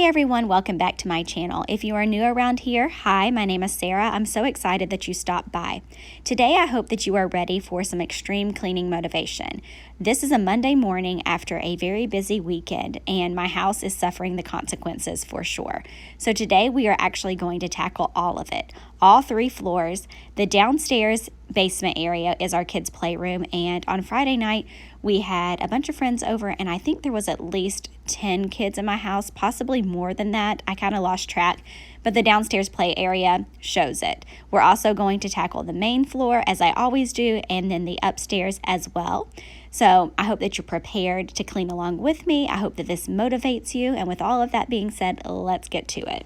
everyone, welcome back to my channel. If you are new around here, hi, my name is Sarah. I'm so excited that you stopped by. Today I hope that you are ready for some extreme cleaning motivation. This is a Monday morning after a very busy weekend and my house is suffering the consequences for sure. So today we are actually going to tackle all of it. All 3 floors. The downstairs basement area is our kids' playroom, and on Friday night we had a bunch of friends over and I think there was at least 10 kids in my house, possibly more than that. I kind of lost track, but the downstairs play area shows it. We're also going to tackle the main floor as I always do, and then the upstairs as well. So I hope that you're prepared to clean along with me. I hope that this motivates you, and with all of that being said, let's get to it.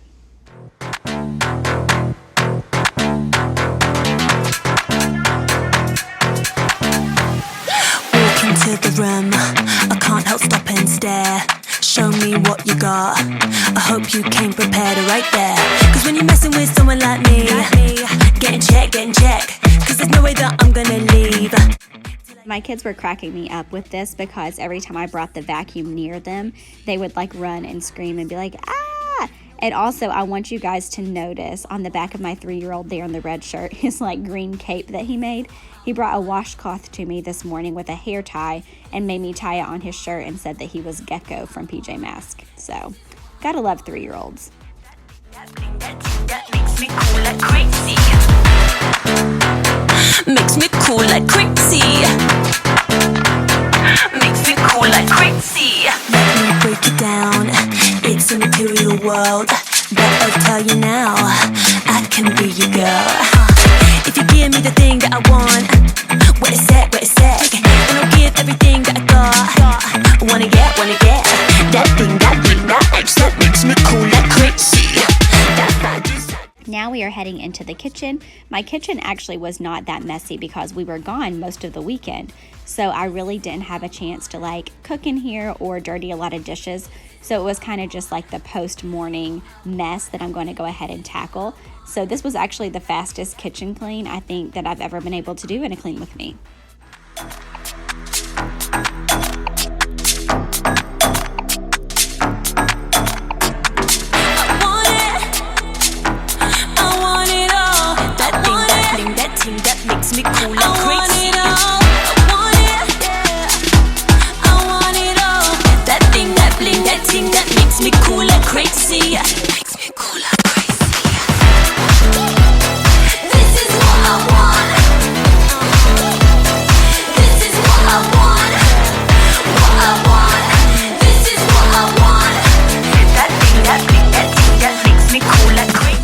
Into the room, I can't help stop and stare. Show me what you got. I hope you came prepared right there. Cause when you're messing with someone like me, get in check. Cause there's no way that I'm gonna leave. My kids were cracking me up with this because every time I brought the vacuum near them, they would like run and scream and be like, ah! And also, I want you guys to notice on the back of my 3-year-old there in the red shirt, his like green cape that he made. He brought a washcloth to me this morning with a hair tie and made me tie it on his shirt and said that he was Gecko from PJ Masks. So, gotta love 3-year-olds. That makes me cool like crazy. Makes me cool like crazy. Makes me cool like crazy. Let me break it down. It's a material world, but I'll tell you now, I can be your girl. If you give me the thing that I want, wait a sec, and I'll give everything that I got. Wanna get that thing, that makes me cool like crazy. Now we are heading into the kitchen. My kitchen actually was not that messy because we were gone most of the weekend. So I really didn't have a chance to like cook in here or dirty a lot of dishes. So it was kind of just like the post-morning mess that I'm going to go ahead and tackle. So this was actually the fastest kitchen clean I think that I've ever been able to do in a Clean With Me. That makes me cool like crazy. That thing that makes me cool like crazy. Makes me cool like crazy. This is what I want. This is what I want. What I want. This is what I want. That thing that makes me cool like crazy.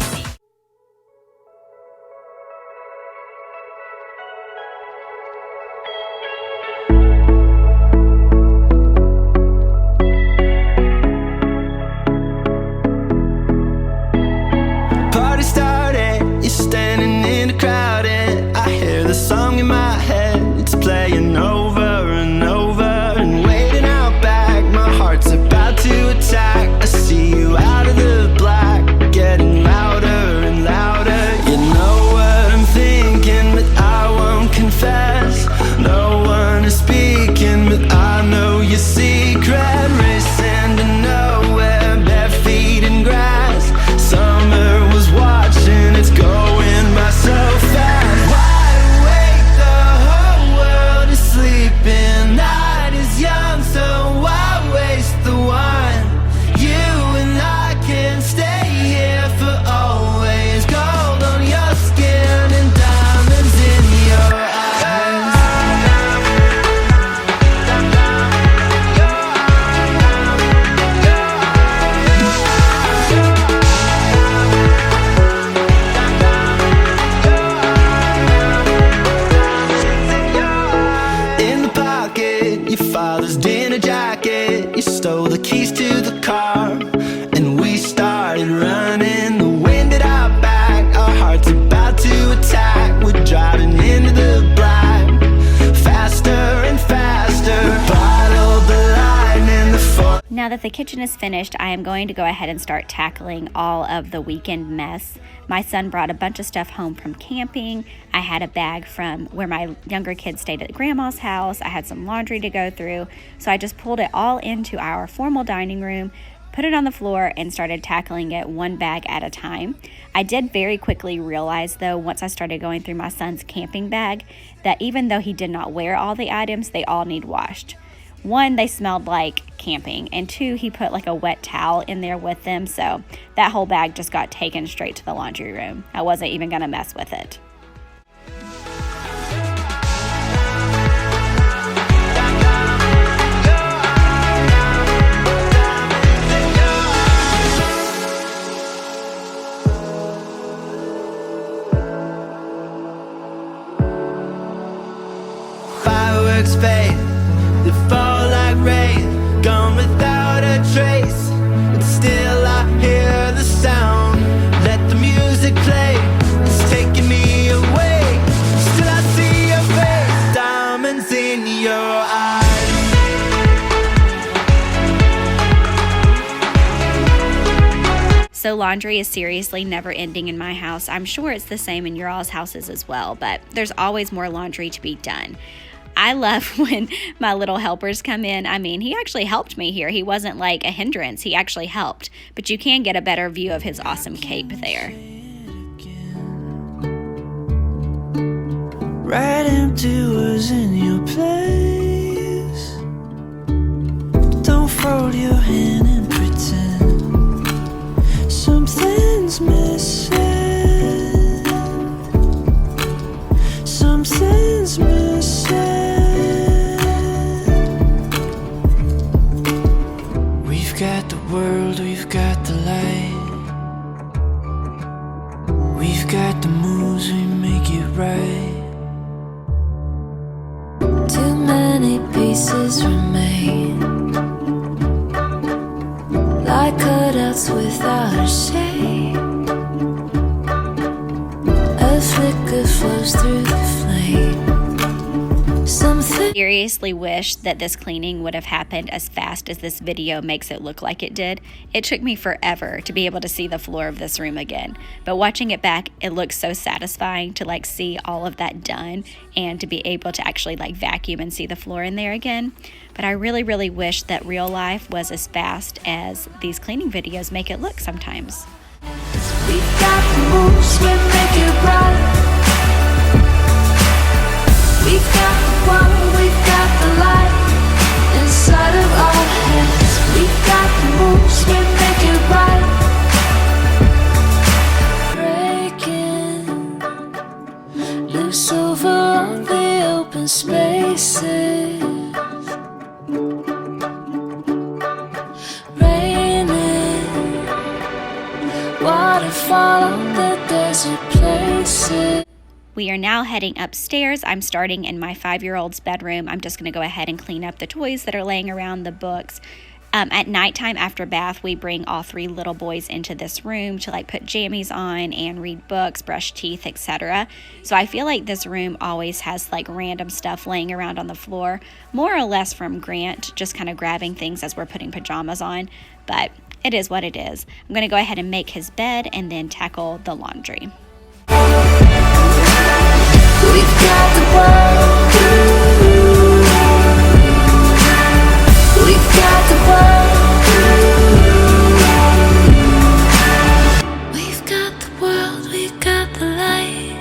Now that the kitchen is finished, I am going to go ahead and start tackling all of the weekend mess. My son brought a bunch of stuff home from camping. I had a bag from where my younger kids stayed at grandma's house. I had some laundry to go through. So I just pulled it all into our formal dining room, put it on the floor and started tackling it one bag at a time. I did very quickly realize, though, once I started going through my son's camping bag, that even though he did not wear all the items, they all need washed. One, they smelled like camping, and two, he put like a wet towel in there with them, so that whole bag just got taken straight to the laundry room. I wasn't even gonna mess with it. Fireworks fade, they fall like rain, gone without a trace, but still I hear the sound. Let the music play, it's taking me away, still I see your face, diamonds in your eyes. So laundry is seriously never ending in my house. I'm sure it's the same in your all's houses as well, but there's always more laundry to be done. I love when my little helpers come in. I mean, he actually helped me here. He wasn't like a hindrance. He actually helped. But you can get a better view of his awesome cape there. Right empty was in your place. Don't fold your hand and pretend something's missing. Something's missing. We've got the world, we've got the light. We've got the moves, we make it right. Too many pieces remain, like cutouts without a shape. A flicker flows through the flame. Something Seriously wish that this cleaning would have happened as fast as this video makes it look like it did. It took me forever to be able to see the floor of this room again, but watching it back, it looks so satisfying to like see all of that done and to be able to actually like vacuum and see the floor in there again. But I really wish that real life was as fast as these cleaning videos make it look sometimes. we've got the moves, we make it right. We've got the world, we've got the light inside of our heads. We've got the moves, we make it right. Breaking loose over all the open spaces. Raining waterfall on the desert places. We are now heading upstairs. I'm starting in my 5-year-old's bedroom. I'm just going to go ahead and clean up the toys that are laying around, the books. At nighttime after bath, we bring all 3 little boys into this room to like put jammies on and read books, brush teeth, etc. So I feel like this room always has like random stuff laying around on the floor, more or less from Grant, just kind of grabbing things as we're putting pajamas on. But it is what it is. I'm going to go ahead and make his bed and then tackle the laundry. We've got the world. We've got the world. We've got the world, we've got the light.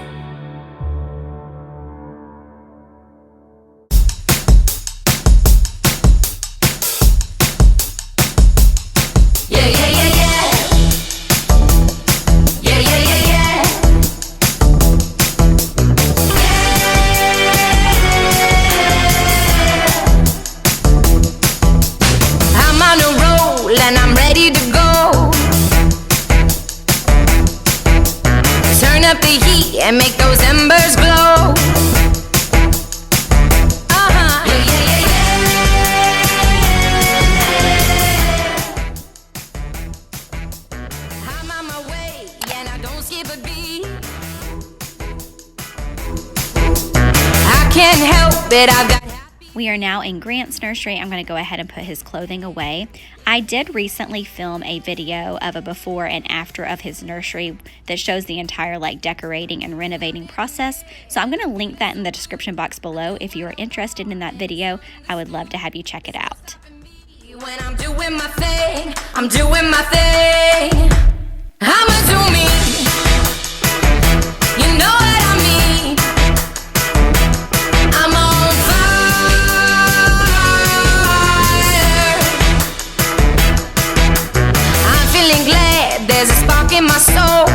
Yeah, yeah, yeah, yeah. Yeah, yeah, yeah, yeah. I'm on a roll and I'm ready to go. Turn up the heat and make those embers glow. Yeah, yeah, yeah, yeah. I'm on my way and I don't skip a beat. I can't help it, I've got We are now in Grant's nursery. I'm going to go ahead and put his clothing away. I did recently film a video of a before and after of his nursery that shows the entire like decorating and renovating process. So I'm going to link that in the description box below. If you are interested in that video, I would love to have you check it out. when I'm doing doing my thing, I'm doing my thing. I'ma do me. You know what I mean. I'm on fire. I'm feeling glad there's a spark in my soul.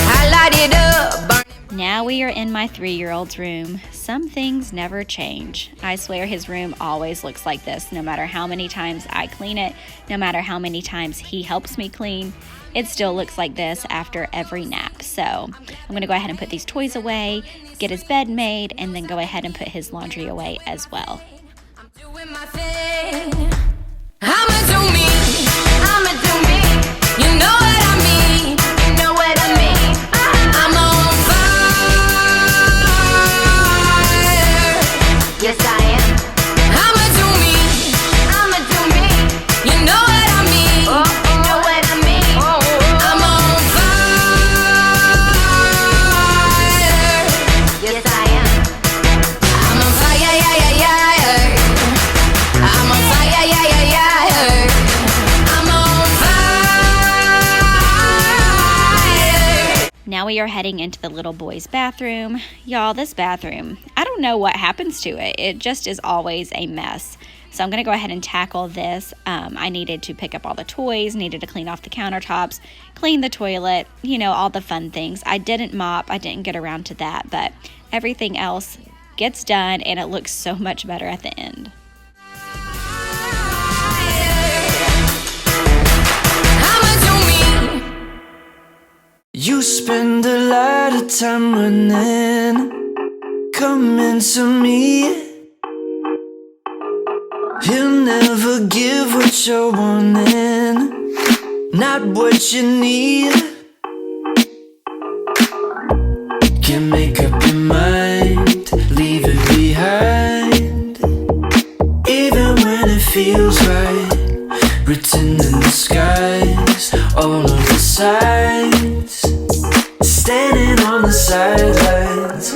I light it up, burn. Now we are in my 3-year-old's room. Some things never change. I swear his room always looks like this, no matter how many times I clean it, no matter how many times he helps me clean. It still looks like this after every nap. So I'm gonna go ahead and put these toys away, get his bed made, and then go ahead and put his laundry away as well. I'm doing my thing. I'ma do me. I'ma do me. You know what I mean. You know what I mean. I'm on fire. Yes, I am. I'ma do me. I'ma do me. You know what I mean. You know what I mean. I'm on fire. Yes, I am. I'm on fire, yeah, yeah, yeah. I'm on fire, yeah, yeah, yeah. I'm on fire. Now we are heading into the little boy's bathroom. Y'all, this bathroom, I don't know what happens to it. It just is always a mess. So I'm gonna go ahead and tackle this. I needed to pick up all the toys, needed to clean off the countertops, clean the toilet, you know, all the fun things. I didn't mop, I didn't get around to that, but everything else gets done and it looks so much better at the end. I'ma do me. You spend a lot of time running, coming to me. He'll never give what you're wanting, not what you need. Can't make up your mind, leave it behind. Even when it feels right, written in the skies, all of the signs, standing on the sidelines.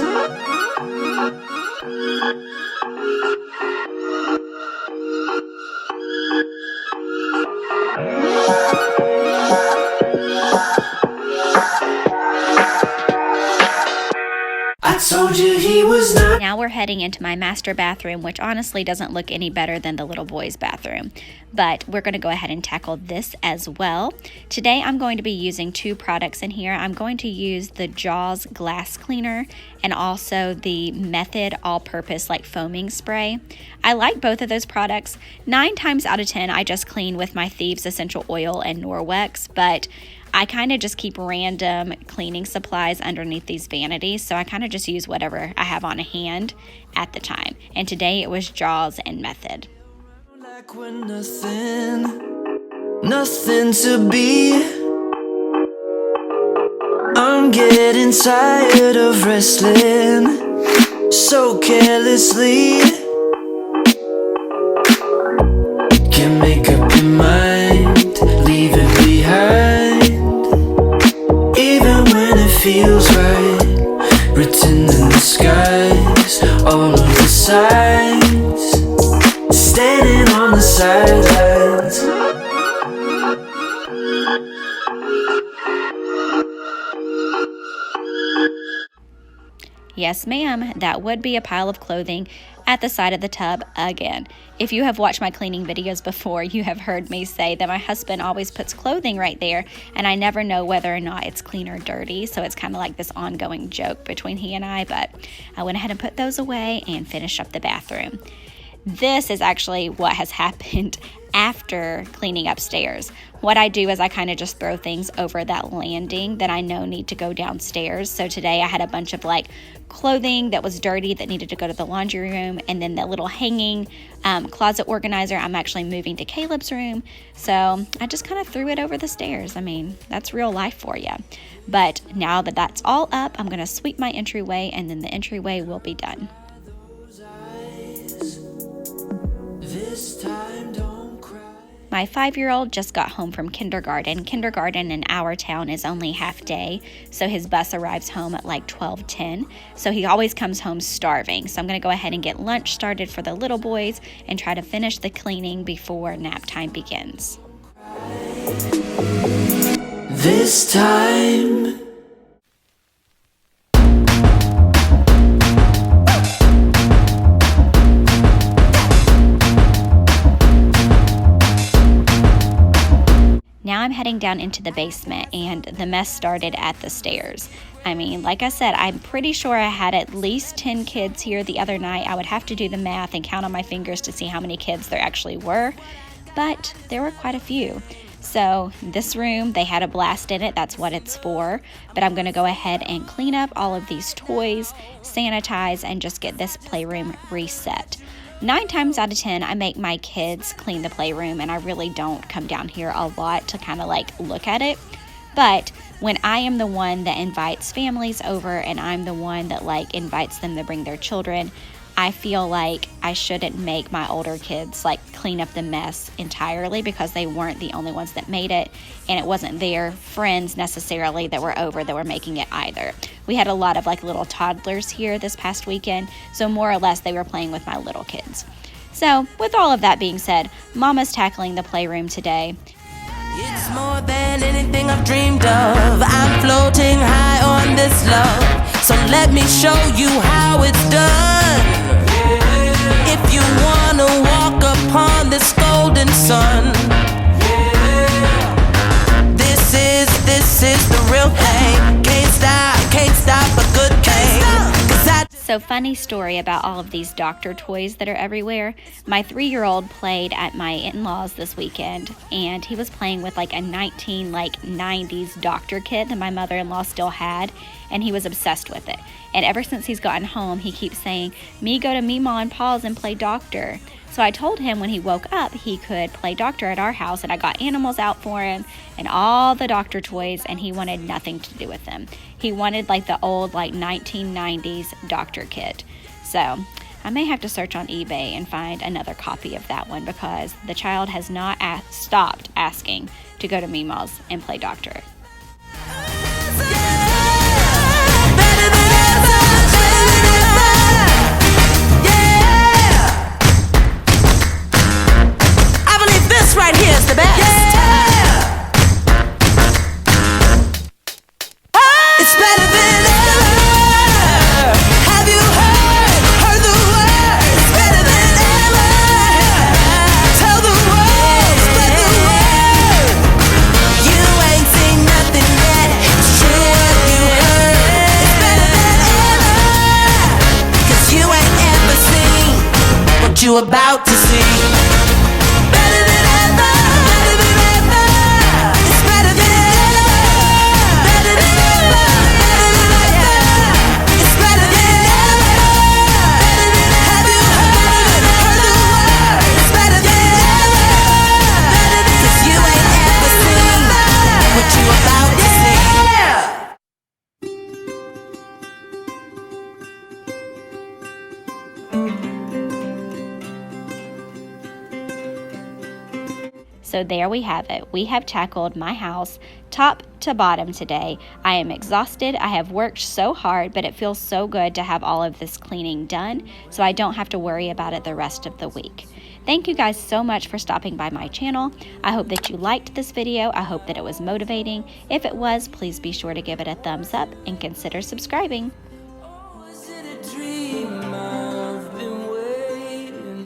I told you he was not. Now we're heading into my master bathroom, which honestly doesn't look any better than the little boy's bathroom. But we're going to go ahead and tackle this as well. Today I'm going to be using 2 products in here. I'm going to use the Jaws glass cleaner and also the Method all-purpose like foaming spray. I like both of those products. 9 times out of 10 I just clean with my Thieves essential oil and Norwex, but I kind of just keep random cleaning supplies underneath these vanities, so I kind of just use whatever I have on hand at the time. And today it was Jaws and Method. Like we're nothing to be. I'm getting tired of wrestling so carelessly. Can't make up your mind, leave it behind. Even when it feels right, written in the skies, all of the signs, standing on the sidelines. Yes, ma'am, that would be a pile of clothing at the side of the tub again. If you have watched my cleaning videos before, you have heard me say that my husband always puts clothing right there, and I never know whether or not it's clean or dirty, so it's kind of like this ongoing joke between he and I, but I went ahead and put those away and finished up the bathroom. This is actually what has happened after cleaning upstairs. What I do is I kind of just throw things over that landing that I know need to go downstairs. So today I had a bunch of like clothing that was dirty that needed to go to the laundry room, and then that little hanging closet organizer I'm actually moving to Caleb's room. So I just kind of threw it over the stairs. I mean, that's real life for you. But now that that's all up, I'm going to sweep my entryway, and then the entryway will be done. My 5-year-old just got home from kindergarten. Kindergarten in our town is only half day, so his bus arrives home at like 12:10. So he always comes home starving. So I'm going to go ahead and get lunch started for the little boys and try to finish the cleaning before nap time begins. This time. Now I'm heading down into the basement, and the mess started at the stairs. I mean, like I said, I'm pretty sure I had at least 10 kids here the other night. I would have to do the math and count on my fingers to see how many kids there actually were, but there were quite a few. So this room, they had a blast in it. That's what it's for. But I'm going to go ahead and clean up all of these toys, sanitize, and just get this playroom reset. 9 times out of 10, I make my kids clean the playroom, and I really don't come down here a lot to kind of like look at it. But when I am the one that invites families over and I'm the one that like invites them to bring their children, I feel like I shouldn't make my older kids like clean up the mess entirely, because they weren't the only ones that made it, and it wasn't their friends necessarily that were over that were making it either. We had a lot of like little toddlers here this past weekend, so more or less they were playing with my little kids. So with all of that being said, Mama's tackling the playroom today. It's more than anything I've dreamed of. I'm floating high on this love, so let me show you how it's done. If you wanna walk upon this golden sun, this is the real thing. Can't stop a good thing. So funny story about all of these doctor toys that are everywhere. My 3-year-old played at my in-laws this weekend, and he was playing with like a 90s doctor kit that my mother-in-law still had, and he was obsessed with it. And ever since he's gotten home, he keeps saying, "Me, go to Meemaw and Pa's and play doctor." So I told him when he woke up he could play doctor at our house, and I got animals out for him and all the doctor toys, and he wanted nothing to do with them. He wanted like the old like 1990s doctor kit. So I may have to search on eBay and find another copy of that one, because the child has not stopped asking to go to Meemaw's and play doctor. Right here's the best. Yeah. It's better than ever. Have you heard the word? It's better than ever. Tell the world, spread the word. You ain't seen nothing yet. It's true what you heard. It's better than ever. 'Cause you ain't ever seen what you about to see. So there we have it. We have tackled my house top to bottom today. I am exhausted. I have worked so hard, but it feels so good to have all of this cleaning done, so I don't have to worry about it the rest of the week. Thank you guys so much for stopping by my channel. I hope that you liked this video. I hope that it was motivating. If it was, please be sure to give it a thumbs up and consider subscribing. Was it a dream?